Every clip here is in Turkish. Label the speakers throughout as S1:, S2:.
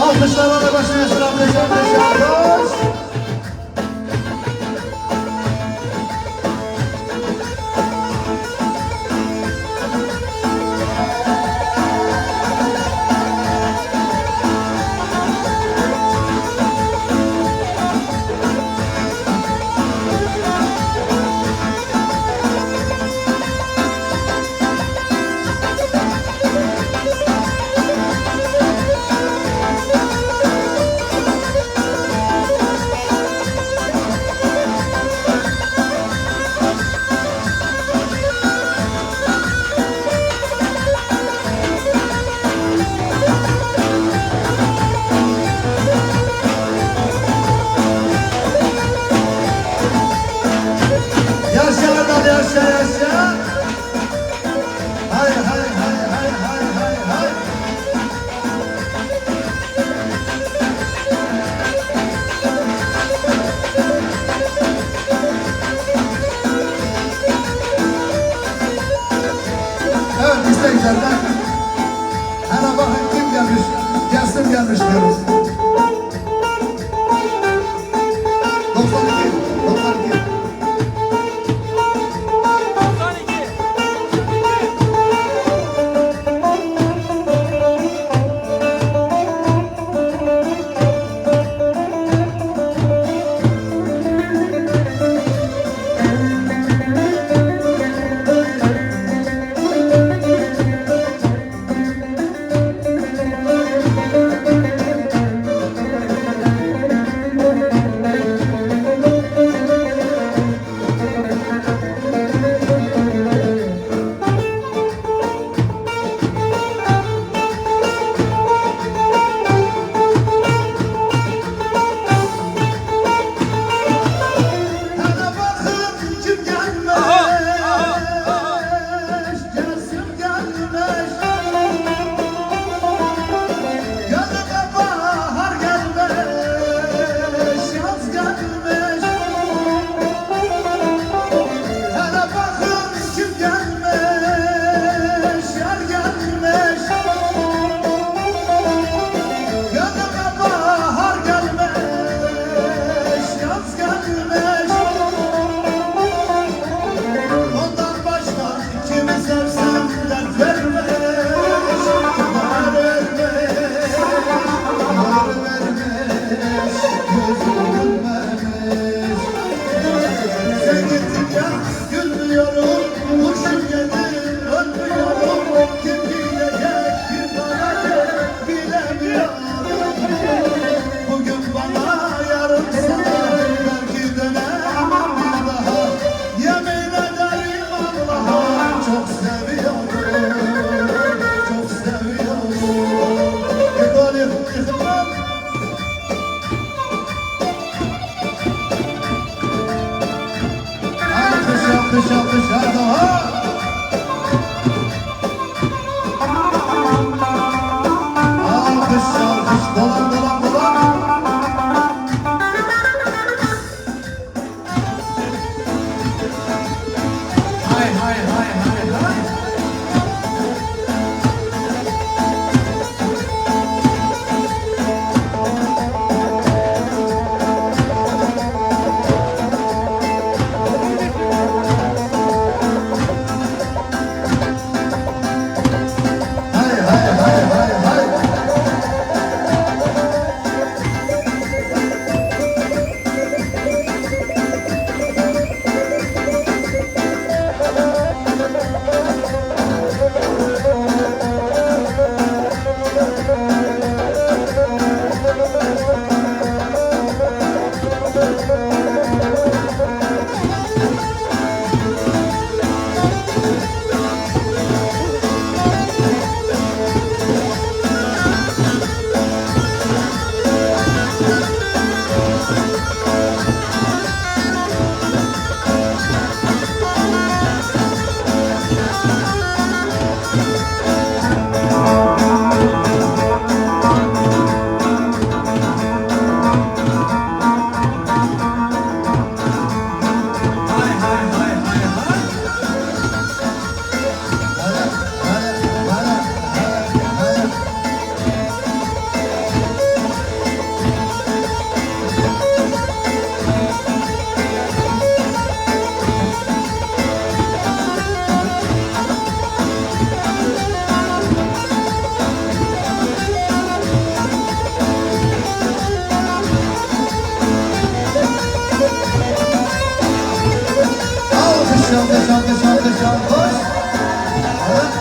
S1: Alkışlarla da başına sıralayacağım. Alkış. Yaşa. Hay. Evet izleyicilerden hele bakın kim gelmiş, gelsin gelmiş diyoruz. 92. Alkış hadi ha. Alkış dolan. Hay. alkış, alkış, alkış, alkış. Evet.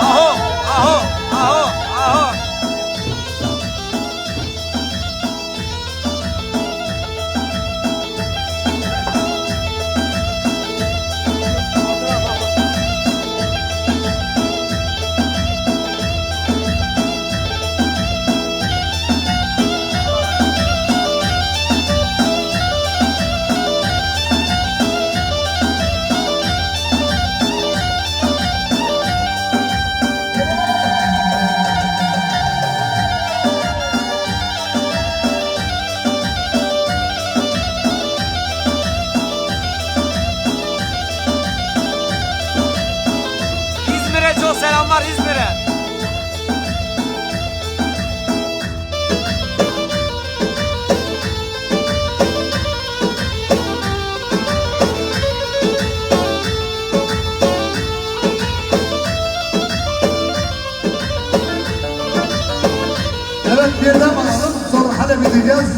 S2: Aho, aho, aho, aho. İzmir'e çok selamlar İzmir'e.
S1: Evet, birden bakalım, sonra hale biteceğiz.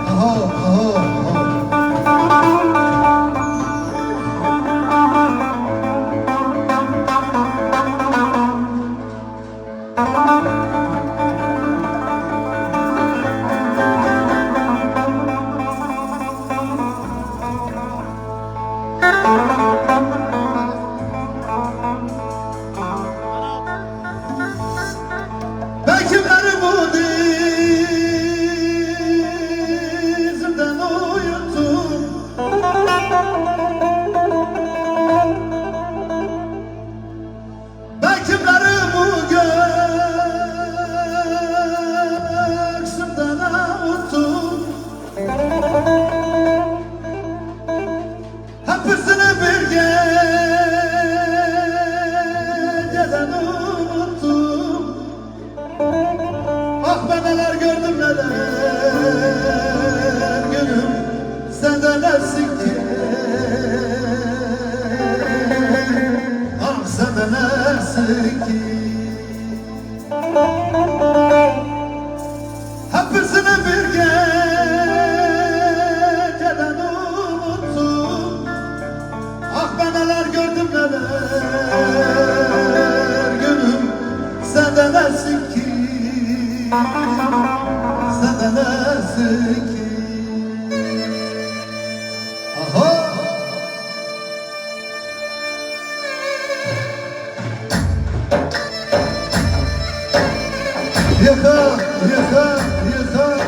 S1: Aho, aho, aho. Ben kimleri bu dizimden uyuttum. Ben kimleri bu göğsümden avuttum. Hepsini bir geceden unuttum. Ah ben neler gördüm neler gönlüm senden dersin ki. Ah senden dersin ki. Hepsini bir geceden unuttum. Ah ben neler gördüm neler gönlüm senden dersin ki. Senden dersin ki. Aha. Yıkıl, yıkıl, yıkıl.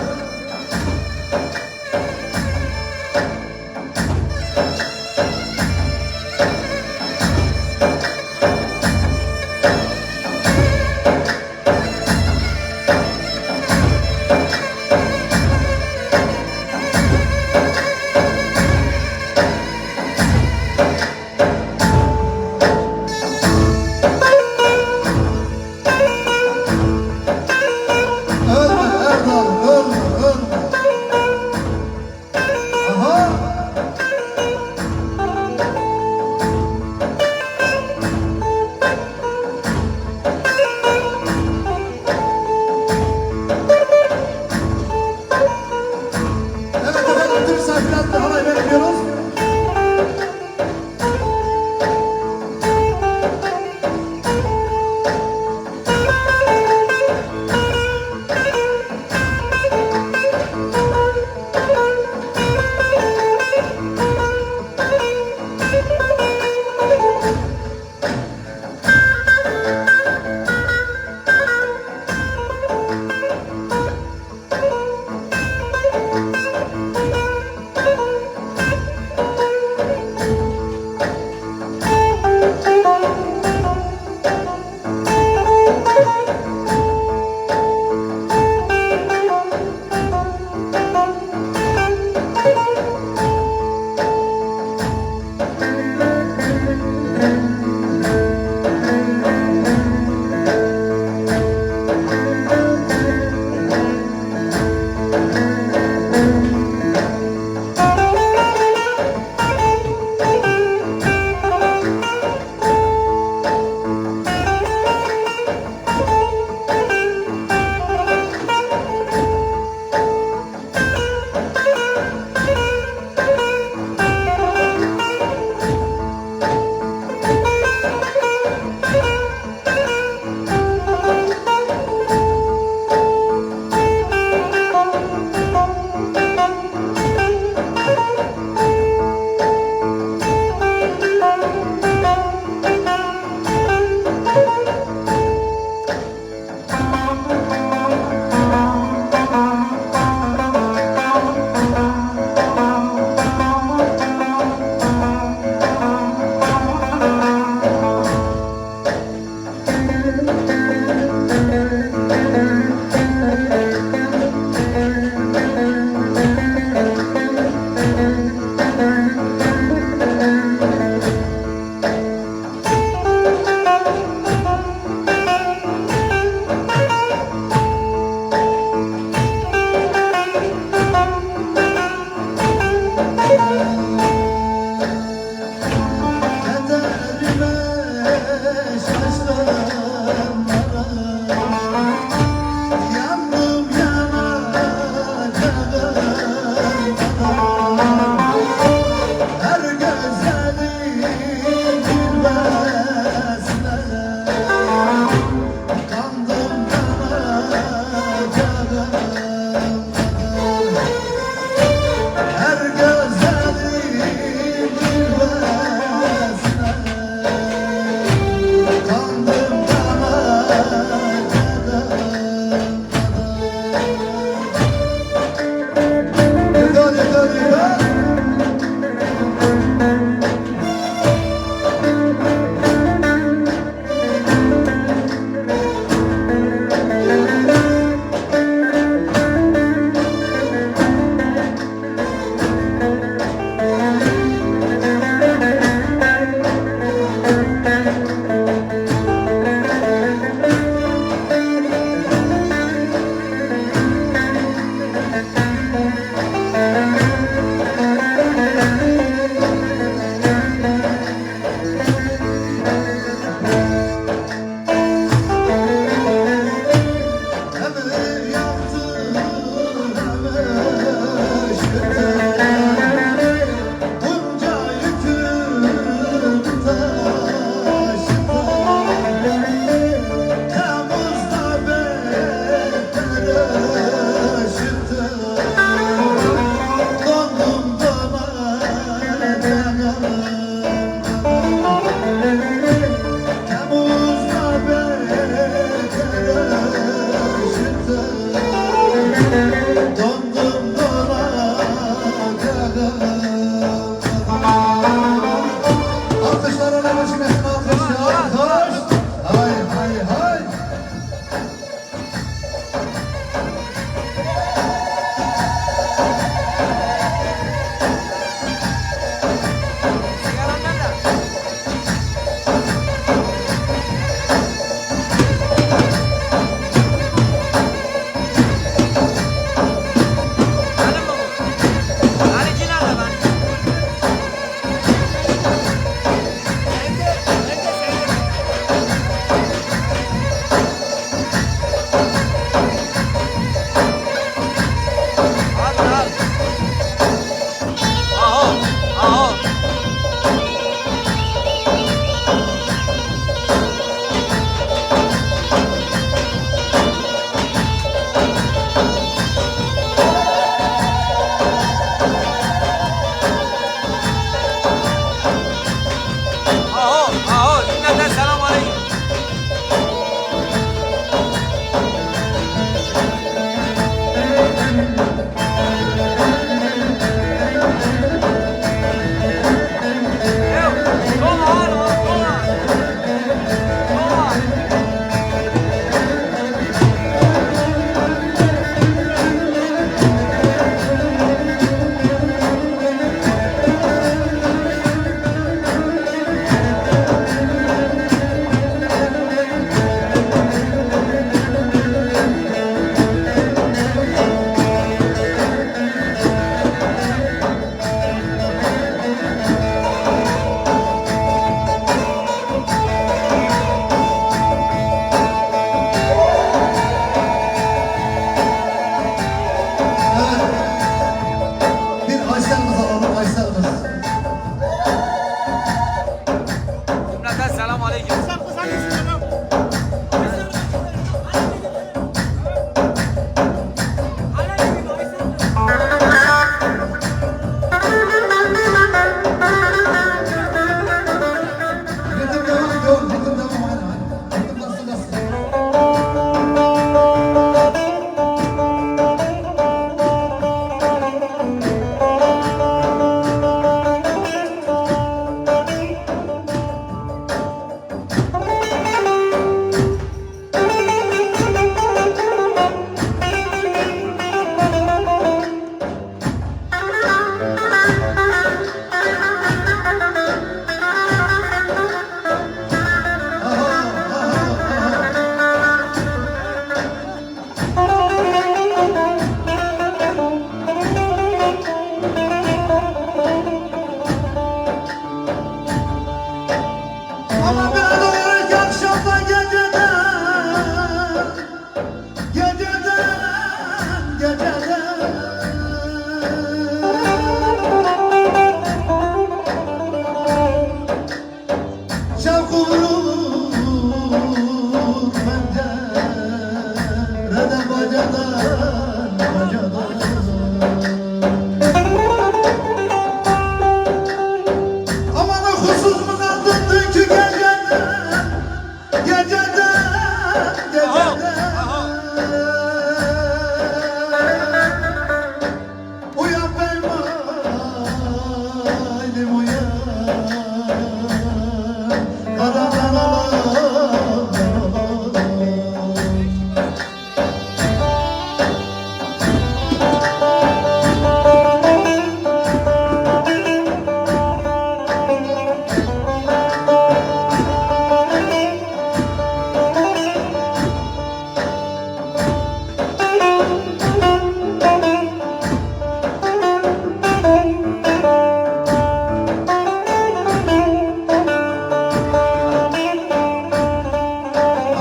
S1: Ölme Erdal, ölme, gecede şevk vurur pencerede bacadan bacadan aman husus mu kaldın dünkü geceden geceden geceden uyan beymanim uyan karadan alan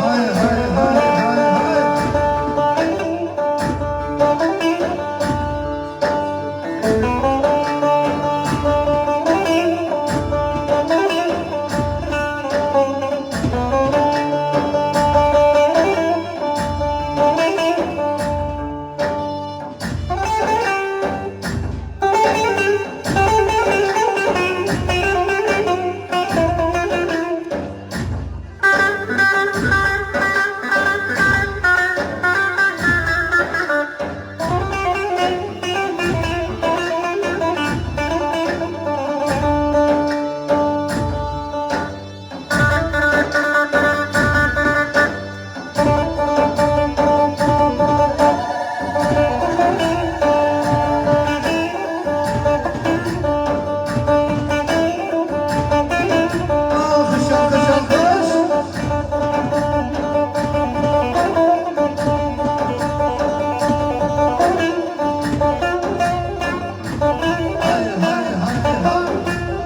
S1: hay hay hay hay hay alkış alkış alkış hay hay hay hay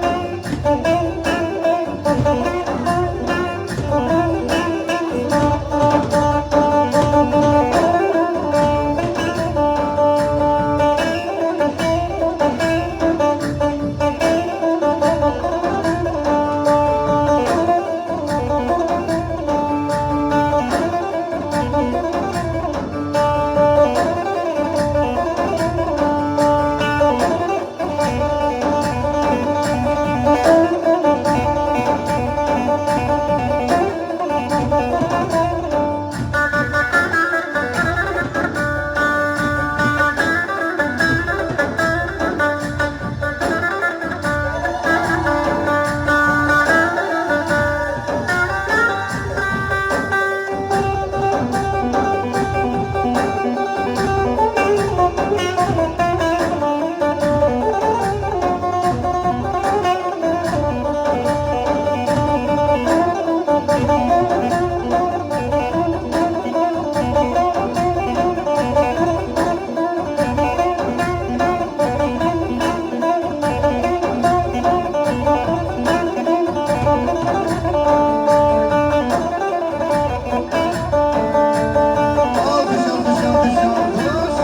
S1: alkış alkış alkış alkış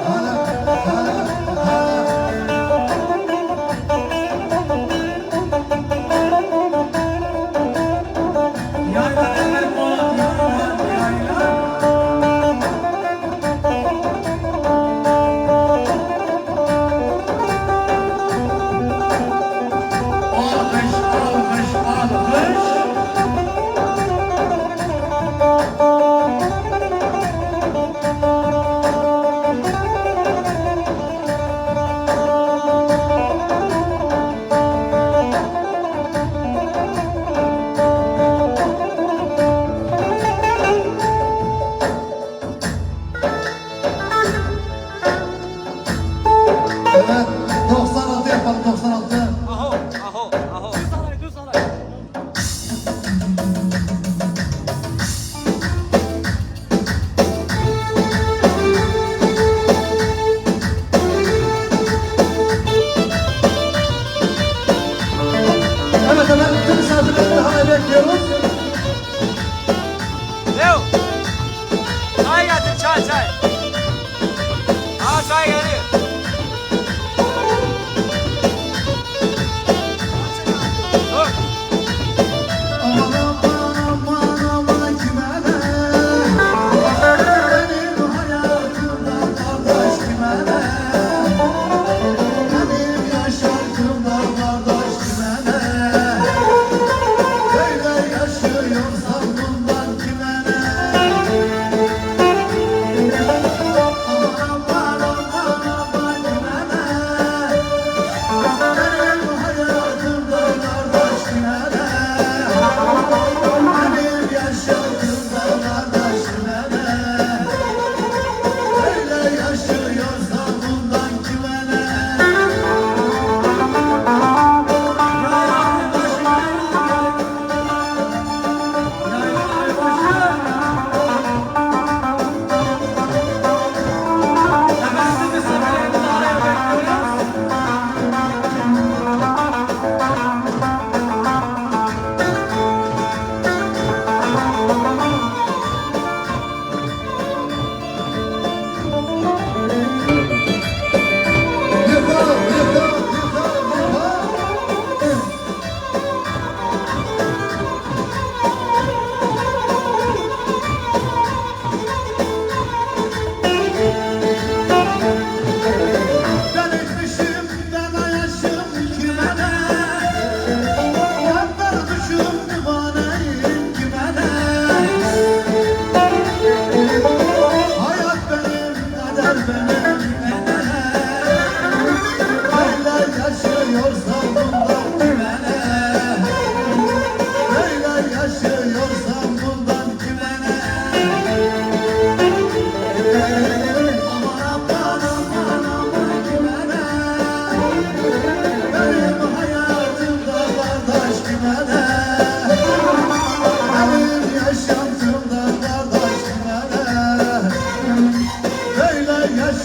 S1: hala hala hala
S3: Yayla Ömer Polat yayla. Alkış, alkış, alkış.
S1: evet 96 yapalım 96
S2: Aho, aho, aho.
S3: Dur sana.
S1: evet evet tüm misafirleri daha bekliyoruz
S2: Leo. Çay getir, çay, çay.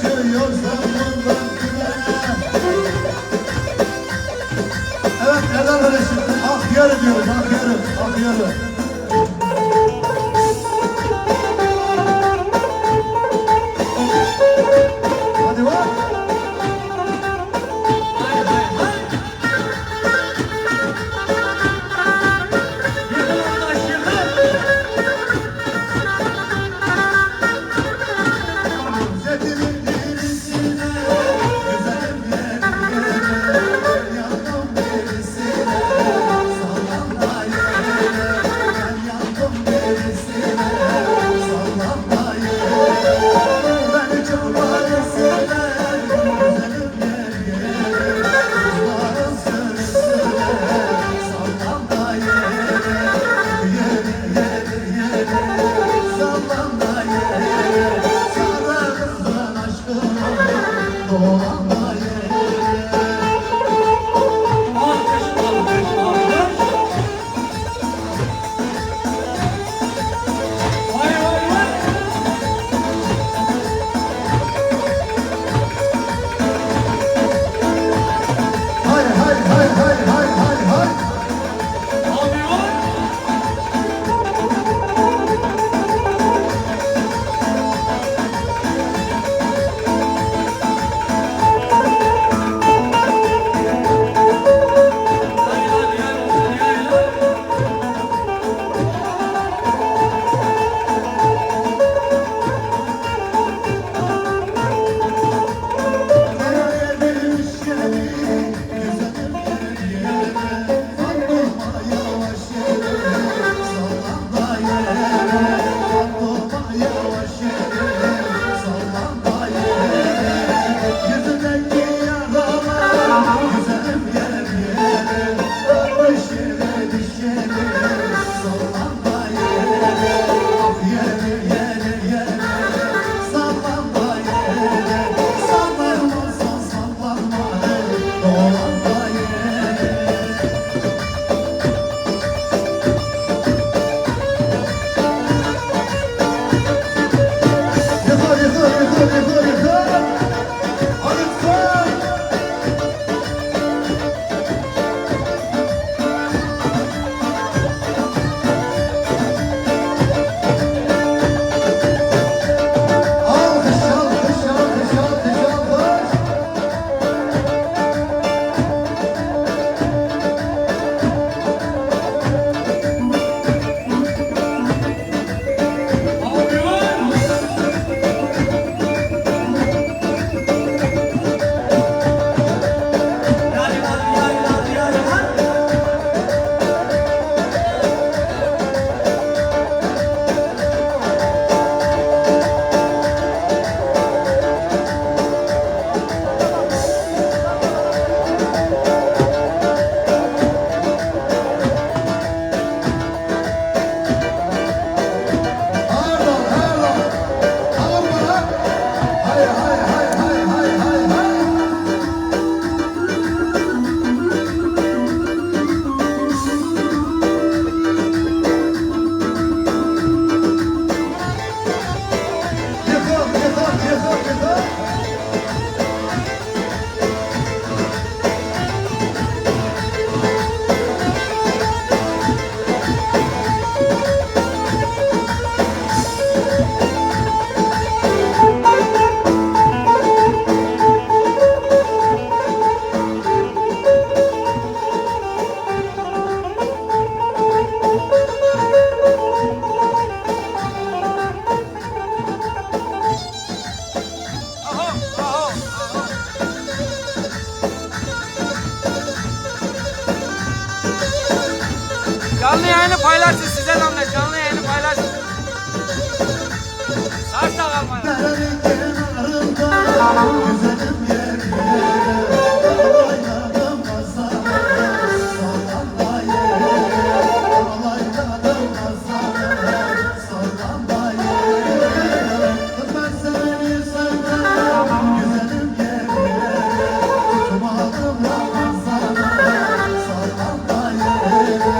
S1: taşıyorsan bundan güvene. Evet Erdal kardeşim, ak yarı diyoruz, ak yarı, ak yarı. Hadi var.
S3: Hay hay hay. Yıkıl arkadaş yıkıl.
S1: Zetimin birisine, güzelim yerine, ben yandım birisine, sallam da yere, ben yandım birisine, sallam da yere, beni çok paresinler, güzelim yerine, kızların sürüsüne, sallam da yere, yere, sallam da yere, sararızdan aşkına, doğan da yere.
S3: Alkış alkış alkış. Vay vay vay.
S1: Hay hay hay hay hay hay hay.
S3: Abi var. Hadi hadi yay olsun yaylar.
S1: Nereye düşeni, güzelim yere, Fatma yavaş yere, sallan da yere, Fatma yavaş yere, sallan da yere, yüzündeki yaralar, güzelim yere, öpmüş yere düşeni, sallan da yere, ah yere, sallan da yere, sallanmazsan sallanma, dolan da yere. Yıkıl, yıkıl, yıkıl, yıkıl, yıkıl. Hadi sen. Alkış, alkış, alkış, alkış, alkış.
S3: Abi var. Yaylar yaylar yaylar.
S1: Pardon, pardon. Tamam mı lan? Hay, hay, hay, hay, hay, hay, hay. Yıkıl, yıkıl, yıkıl, yıkıl.
S2: Aho, aho, aho. Canlı yayını paylaşın size de canlı yayını paylaşın. Saç da kalmayın.
S1: Derenin kenarında, güzelim yerine, alayladım mazarı, sallan da yere, alayladım mazarı, sallan da yere. Ben seni sevdim, güzelim yerine, tutmadım Ramazan'a, sallan da yere,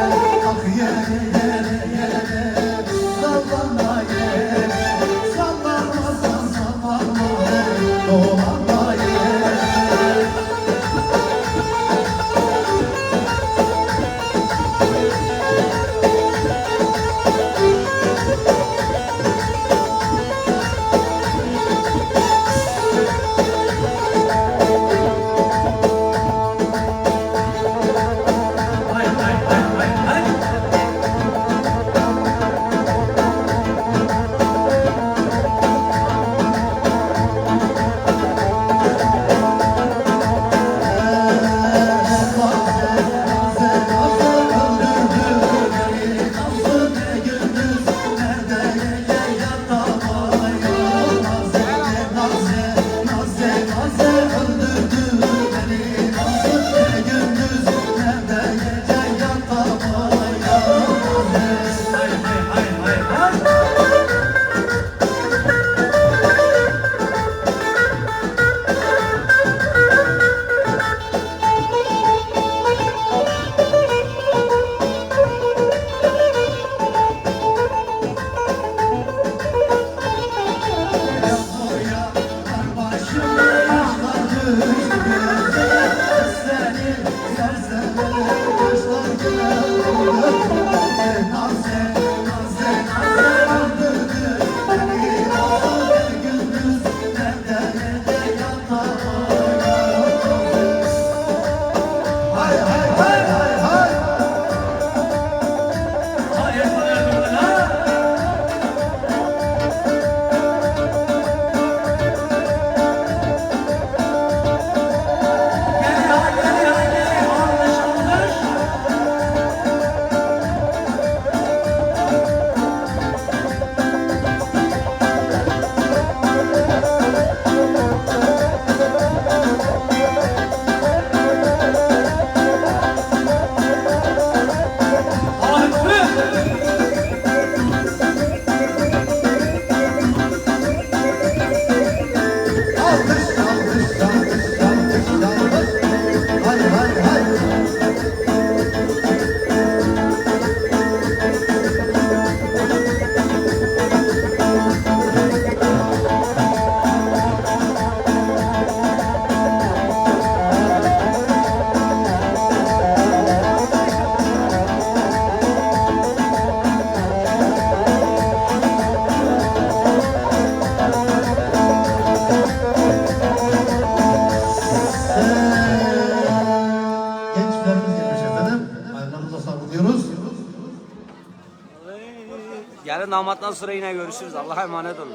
S1: ah yere, sallan da yere, sallanmazsan
S3: Hay hay hay hay hay. Hay hay hay hay hay.
S1: Hay hay hay hay hay.
S3: Hay efendim ha. Geliyor geliyor geliyor. Alış alış. Harbi.
S1: Alkış, alkış, alkış, alkış, alkış. Hay hay hay. Gençlerimiz gelmiş efendim. Ayaklarınıza sağlık diyoruz.
S2: Yarın damattan sonra yine görüşürüz. Allah'a emanet olun.